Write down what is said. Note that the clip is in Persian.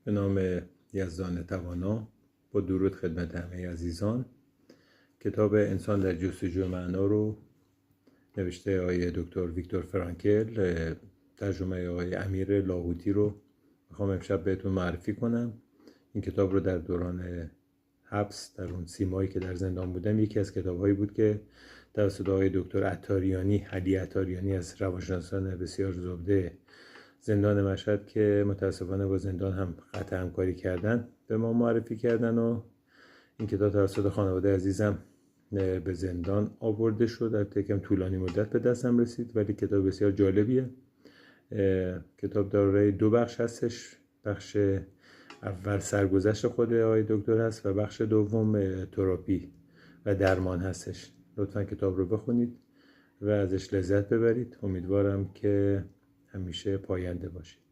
به نام یزدان توانا، با درود خدمت همه عزیزان. کتاب انسان در جستجوی معنا رو نوشته آقای دکتر ویکتور فرانکل، ترجمه آقای امیر لاهوتی رو میخوام امشب بهتون معرفی کنم. این کتاب رو در دوران حبس، در اون 30 ماهی که در زندان بودم، یکی از کتاب‌هایی بود که توسط آقای دکتر علی عطاریانی از روانشناسان بسیار زبده زندان مشهد که متاسفانه با زندان هم قطع همکاری کردن به ما معرفی کردن و این کتاب توسط خانواده عزیزم به زندان آورده شد. البته یکم طولانی مدت به دستم رسید، ولی کتاب بسیار جالبیه. کتاب دارای 2 بخش هستش. بخش اول سرگذشت خود آقای دکتر هست و بخش دوم تراپی و درمان هستش. لطفاً کتاب رو بخونید و ازش لذت ببرید. امیدوارم که همیشه پاینده باشید.